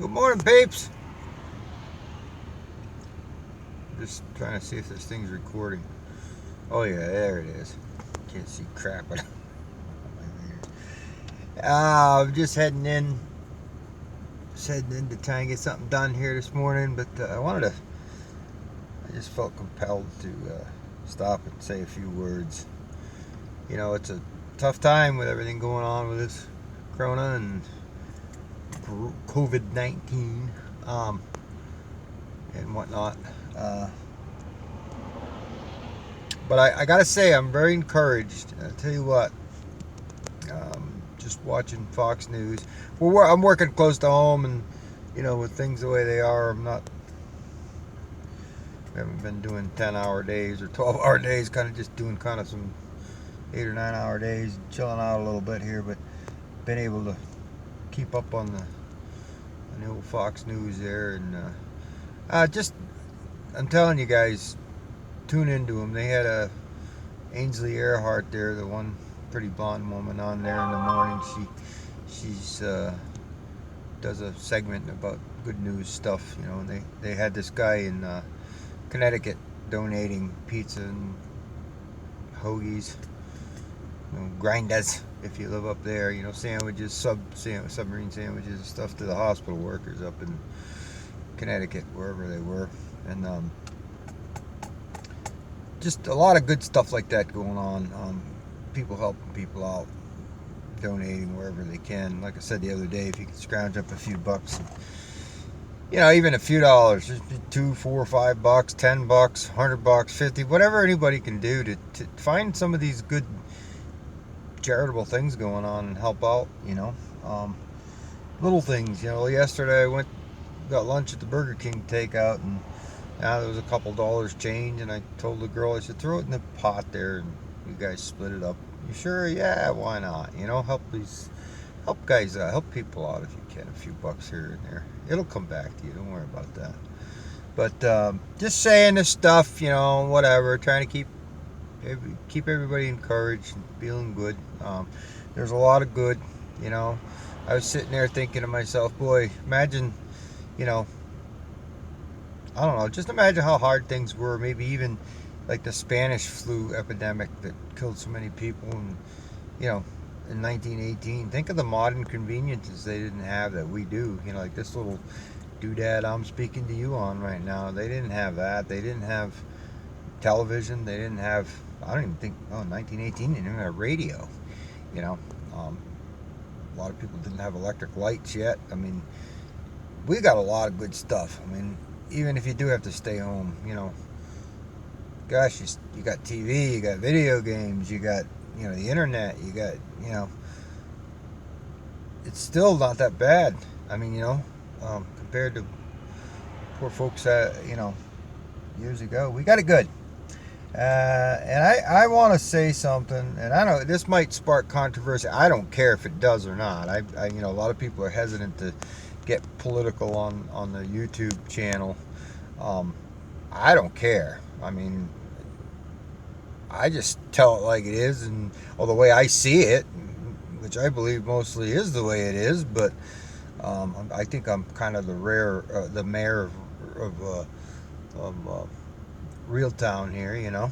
Good morning, peeps. Just trying to see if this thing's recording. Oh yeah, there it is. Can't see crap. I'm just heading in to try and get something done here this morning. But I just felt compelled to stop and say a few words. You know, it's a tough time with everything going on with this Corona and COVID-19 and whatnot. But I gotta say, I'm very encouraged. I'll tell you what, just watching Fox News. I'm working close to home, and with things the way they are, I haven't been doing 10-hour days or 12-hour days. Kind of just doing kind of some 8 or 9 hour days, chilling out a little bit here. But been able to keep up on the old Fox News there, and I'm telling you guys, tune into them. They had a Ainsley Earhart there, the one pretty blonde woman on there in the morning. She's does a segment about good news stuff, and they had this guy in Connecticut donating pizza and hoagies, grinders if you live up there, sandwiches, submarine sandwiches and stuff to the hospital workers up in Connecticut, wherever they were. And just a lot of good stuff like that going on. People helping people out, donating wherever they can. Like I said the other day, if you can scrounge up a few bucks, even a few dollars, just $2, $4, $5, $10, $100, 50, whatever anybody can do to find some of these good charitable things going on and help out. Little things. Yesterday I got lunch at the Burger King takeout, and there was a couple dollars change, and I told the girl, I said, throw it in the pot there, and you guys split it up. You sure? Yeah, why not? Help guys out, help people out if you can. A few bucks here and there, it'll come back to you. Don't worry about that. But just saying this stuff, whatever. Trying to keep everybody encouraged and feeling good. There's a lot of good. I was sitting there thinking to myself, boy, imagine, I don't know, just imagine how hard things were, maybe even like the Spanish flu epidemic that killed so many people in 1918. Think of the modern conveniences they didn't have that we do. Like this little doodad I'm speaking to you on right now. They didn't have that. They didn't have television. They didn't have, I don't even think, 1918, they didn't have radio. A lot of people didn't have electric lights yet. We got a lot of good stuff. Even if you do have to stay home, gosh, you got TV, you got video games, you got, the internet, you got, it's still not that bad. Compared to poor folks that, years ago, we got it good. And I want to say something, and I know this might spark controversy. I don't care if it does or not. A lot of people are hesitant to get political on the YouTube channel. I don't care. I just tell it like it is, or the way I see it, which I believe mostly is the way it is. But I think I'm kind of the mayor of real town here,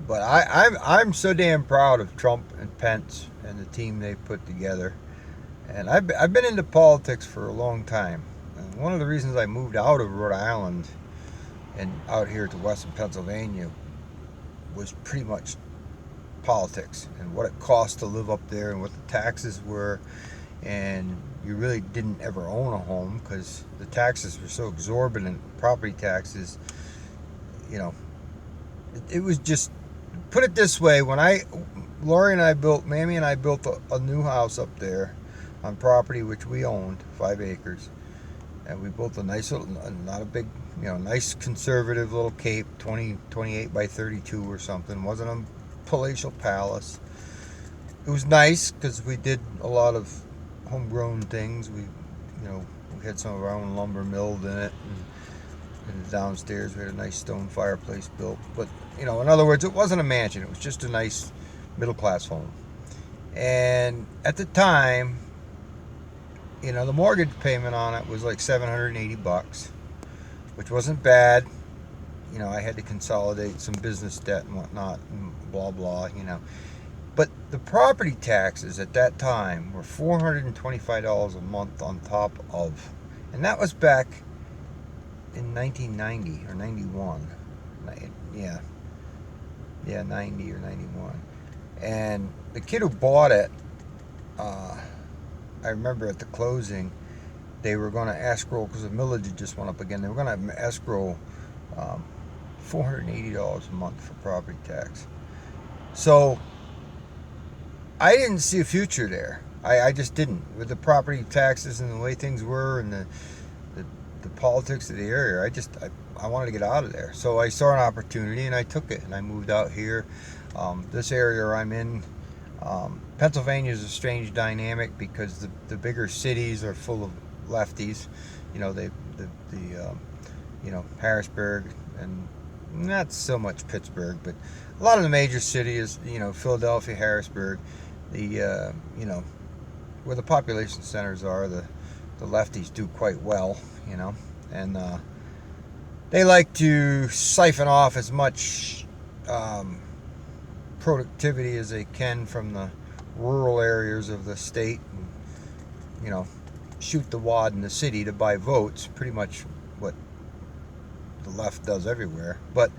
but I'm so damn proud of Trump and Pence and the team they put together. And I've been into politics for a long time. And one of the reasons I moved out of Rhode Island and out here to Western Pennsylvania was pretty much politics and what it cost to live up there and what the taxes were. And you really didn't ever own a home because the taxes were so exorbitant. Property taxes, it was just, put it this way, when Mammy and I built a new house up there on property which we owned, 5 acres, and we built a nice little, not a big, nice conservative little cape, 28 by 32 or something. Wasn't a palatial palace. It was nice because we did a lot of homegrown things. We had some of our own lumber milled in it, and downstairs we had a nice stone fireplace built. But in other words, it wasn't a mansion. It was just a nice middle class home. And at the time, the mortgage payment on it was like $780, which wasn't bad. I had to consolidate some business debt and whatnot, and blah blah. But the property taxes at that time were $425 a month on top of, and that was back in 1990 or 91. Yeah, 90 or 91. And the kid who bought it, I remember at the closing, they were going to escrow, because the millage had just went up again, they were going to escrow $480 a month for property tax. So I didn't see a future there. I just didn't. With the property taxes and the way things were, and the politics of the area, I wanted to get out of there. So I saw an opportunity and I took it, and I moved out here. This area I'm in, Pennsylvania is a strange dynamic, because the bigger cities are full of lefties. Harrisburg, and not so much Pittsburgh, but a lot of the major cities, Philadelphia, Harrisburg, where the population centers are, the lefties do quite well, and they like to siphon off as much productivity as they can from the rural areas of the state, and, shoot the wad in the city to buy votes, pretty much what the left does everywhere. But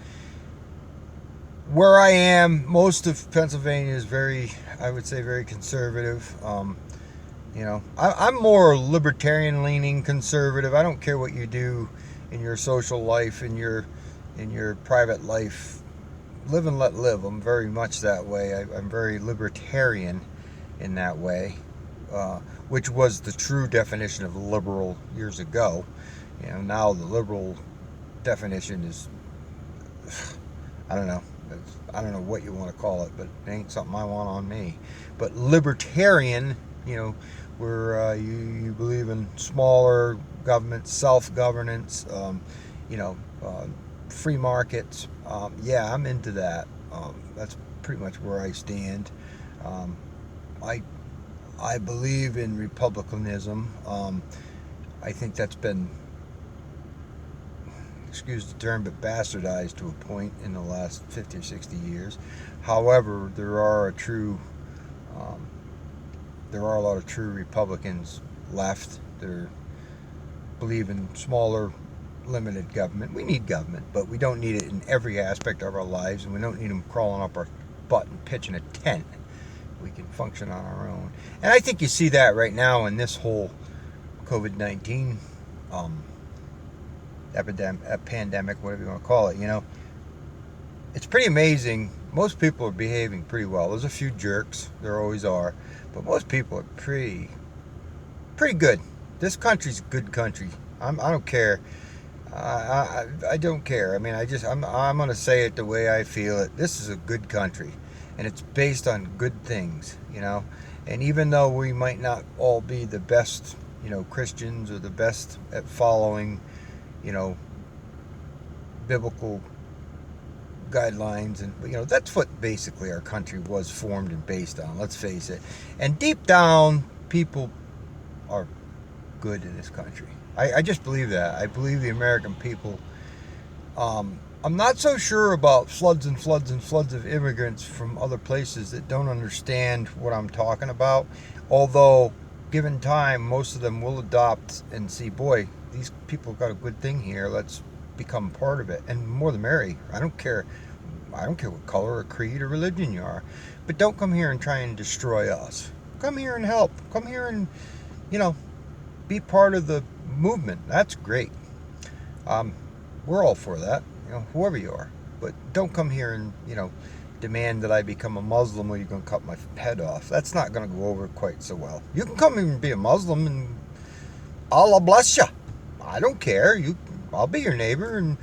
where I am, most of Pennsylvania is I would say very conservative. I'm more libertarian leaning conservative. I don't care what you do in your social life, in your private life. Live and let live. I'm very much that way. I'm very libertarian in that way, which was the true definition of liberal years ago. Now the liberal definition is, I don't know what you want to call it, but it ain't something I want on me. But libertarian, where you believe in smaller government, self-governance, free markets. Yeah, I'm into that. That's pretty much where I stand. I believe in republicanism. I think that's been, excuse the term, but bastardized to a point in the last 50 or 60 years. However, there are a lot of true Republicans left that believe in smaller, limited government. We need government, but we don't need it in every aspect of our lives, and we don't need them crawling up our butt and pitching a tent. We can function on our own. And I think you see that right now in this whole COVID-19 pandemic, whatever you want to call it. It's pretty amazing. Most people are behaving pretty well. There's a few jerks, there always are, but most people are pretty good. This country's a good country. I don't care. I don't care. I mean, I'm going to say it the way I feel it. This is a good country, and it's based on good things, And even though we might not all be the best, Christians, or the best at following, biblical guidelines, and that's what basically our country was formed and based on. Let's face it. And deep down, people are good in this country. I just believe that. I believe the American people. I'm not so sure about floods and floods and floods of immigrants from other places that don't understand what I'm talking about. Although, given time, most of them will adopt and see, boy, these people got a good thing here. Let's become part of it. And more the merry. I don't care what color or creed or religion you are. But don't come here and try and destroy us. Come here and help. Come here and, be part of the movement. That's great. We're all for that, whoever you are. But don't come here and, demand that I become a Muslim, or you're going to cut my head off. That's not going to go over quite so well. You can come and be a Muslim, and Allah bless you. I don't care. I'll be your neighbor, and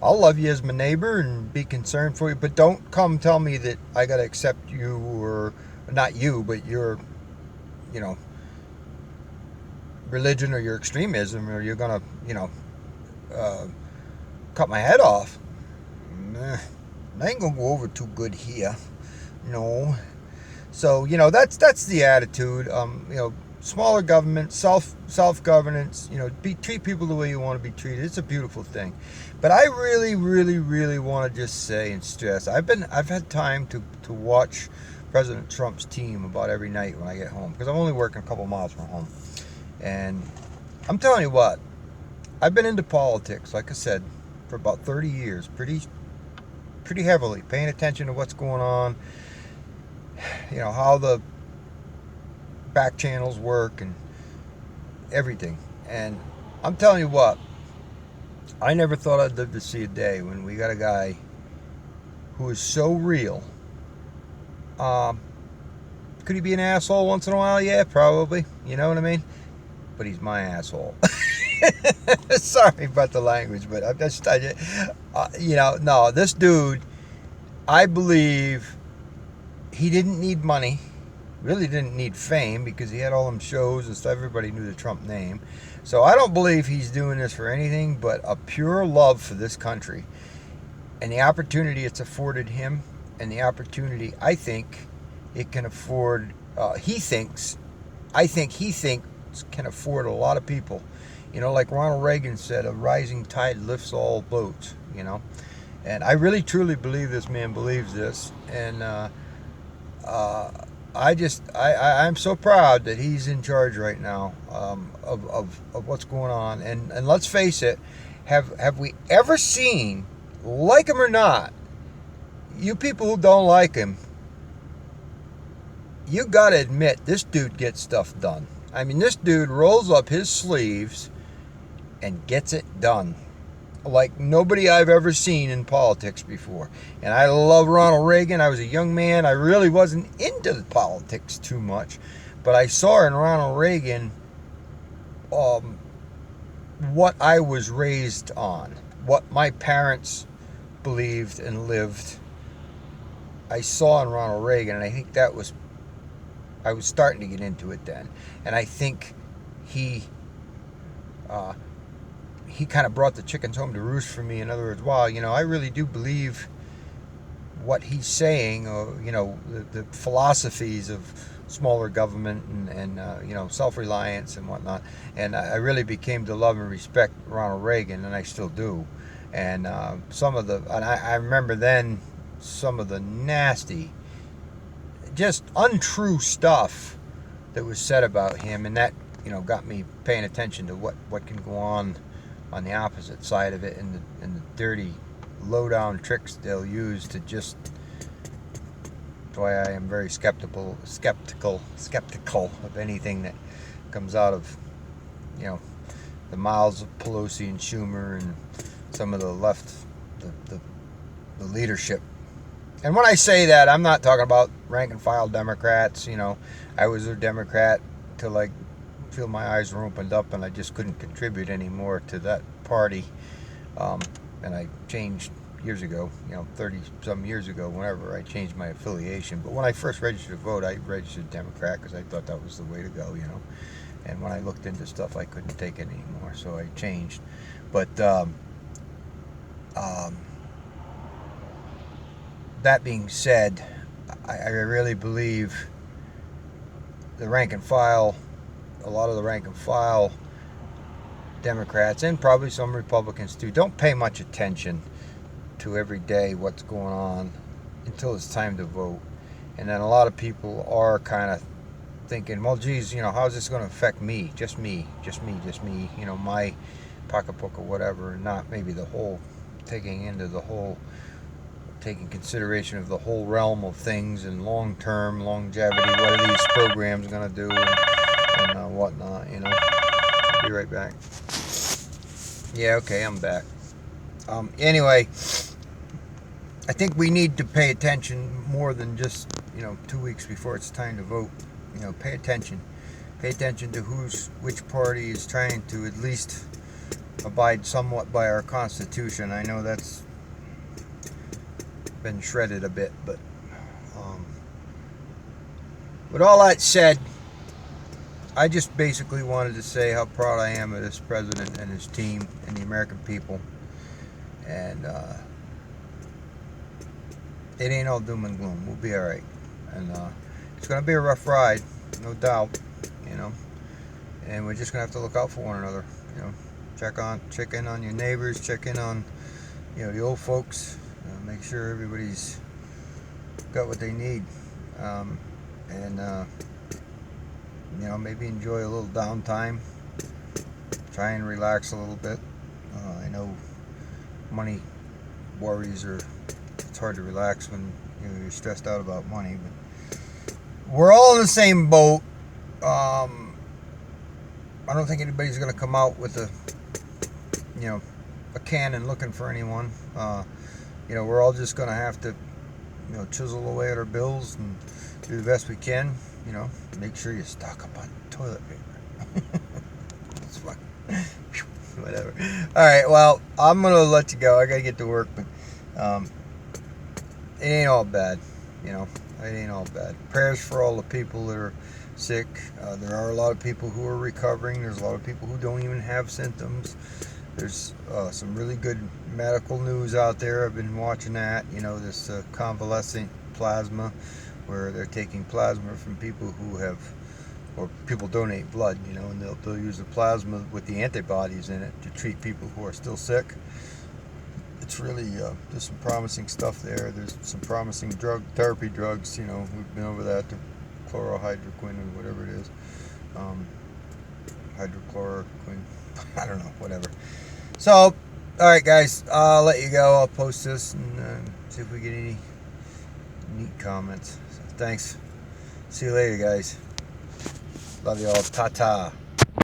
I'll love you as my neighbor and be concerned for you. But don't come tell me that I got to accept you, or not you, but your, religion or your extremism, or you're going to, cut my head off. Nah, I ain't going to go over too good here. No. So, that's the attitude. smaller government, self-governance, treat people the way you want to be treated. It's a beautiful thing. But I really, really, really want to just say and stress, I've had time to watch President Trump's team about every night when I get home, because I'm only working a couple miles from home. And I'm telling you what, I've been into politics, like I said, for about 30 years, pretty heavily, paying attention to what's going on, how the back channels work and everything. And I'm telling you what, I never thought I'd live to see a day when we got a guy who is so real. Could he be an asshole once in a while? Yeah, probably. You know what I mean? But he's my asshole. Sorry about the language, but no, this dude, I believe he didn't need money, really didn't need fame, because he had all them shows and stuff. Everybody knew the Trump name. So I don't believe he's doing this for anything but a pure love for this country and the opportunity it's afforded him, and the opportunity I think it can afford. I think he thinks can afford a lot of people. Like Ronald Reagan said, a rising tide lifts all boats, And I really, truly believe this man believes this. And I'm so proud that he's in charge right now of what's going on. And let's face it, have we ever seen, like him or not, you people who don't like him, you got to admit, this dude gets stuff done. I mean, this dude rolls up his sleeves and gets it done like nobody I've ever seen in politics before. And I love Ronald Reagan. I was a young man. I really wasn't into the politics too much, but I saw in Ronald Reagan what I was raised on, what my parents believed and lived. I saw in Ronald Reagan, and I think I was starting to get into it then. And I think he kind of brought the chickens home to roost for me. In other words, wow, I really do believe what he's saying, the philosophies of smaller government and self-reliance and whatnot. And I really became to love and respect Ronald Reagan, and I still do. And I remember then some of the nasty, just untrue stuff that was said about him, and that got me paying attention to what can go on the opposite side of it, and the dirty, low-down tricks they'll use to just. That's why I am very skeptical of anything that comes out of the mouths of Pelosi and Schumer and some of the left, the leadership. And when I say that, I'm not talking about rank and file Democrats. I was a Democrat till I feel my eyes were opened up and I just couldn't contribute anymore to that party. And I changed years ago, 30 some years ago, whenever I changed my affiliation. But when I first registered to vote, I registered Democrat because I thought that was the way to go, And when I looked into stuff, I couldn't take it anymore, so I changed. But that being said, I really believe the rank and file, a lot of the rank and file Democrats, and probably some Republicans too, don't pay much attention to every day what's going on until it's time to vote. And then a lot of people are kind of thinking, well, geez, how's this going to affect me? Just me, my pocketbook or whatever, and not maybe the whole, taking consideration of the whole realm of things and long-term longevity. What are these programs going to do and whatnot, Be right back. Yeah, okay, I'm back. Anyway, I think we need to pay attention more than just, 2 weeks before it's time to vote. Pay attention. Pay attention to which party is trying to at least abide somewhat by our Constitution. I know that's been shredded a bit, but with all that said, I just basically wanted to say how proud I am of this president and his team and the American people. And it ain't all doom and gloom. We'll be all right. And it's going to be a rough ride, no doubt, and we're just gonna have to look out for one another. You know, check in on your neighbors, check in on, you know, the old folks, make sure everybody's got what they need, and you know, maybe enjoy a little downtime, try and relax a little bit. I know money worries are, it's hard to relax when, you know, you're stressed out about money, but we're all in the same boat. I don't think anybody's going to come out with a, you know, a cannon looking for anyone. You know, we're all just going to have to, you know, chisel away at our bills and do the best we can. You know, make sure you stock up on toilet paper. It's fun. Whatever. All right, well, I'm going to let you go. I got to get to work, but it ain't all bad. You know, it ain't all bad. Prayers for all the people that are sick. There are a lot of people who are recovering. There's a lot of people who don't even have symptoms. There's some really good medical news out there. I've been watching that. You know, this convalescent plasma, where they're taking plasma from people who have, or people donate blood, you know, and they'll use the plasma with the antibodies in it to treat people who are still sick. It's really, there's some promising stuff there. There's some promising therapy drugs, you know, we've been over that, the chlorohydroquine or whatever it is. Hydrochloroquine, I don't know, whatever. So, all right, guys, I'll let you go. I'll post this and see if we get any neat comments. So, thanks. See you later, guys. Love you all. Ta-ta.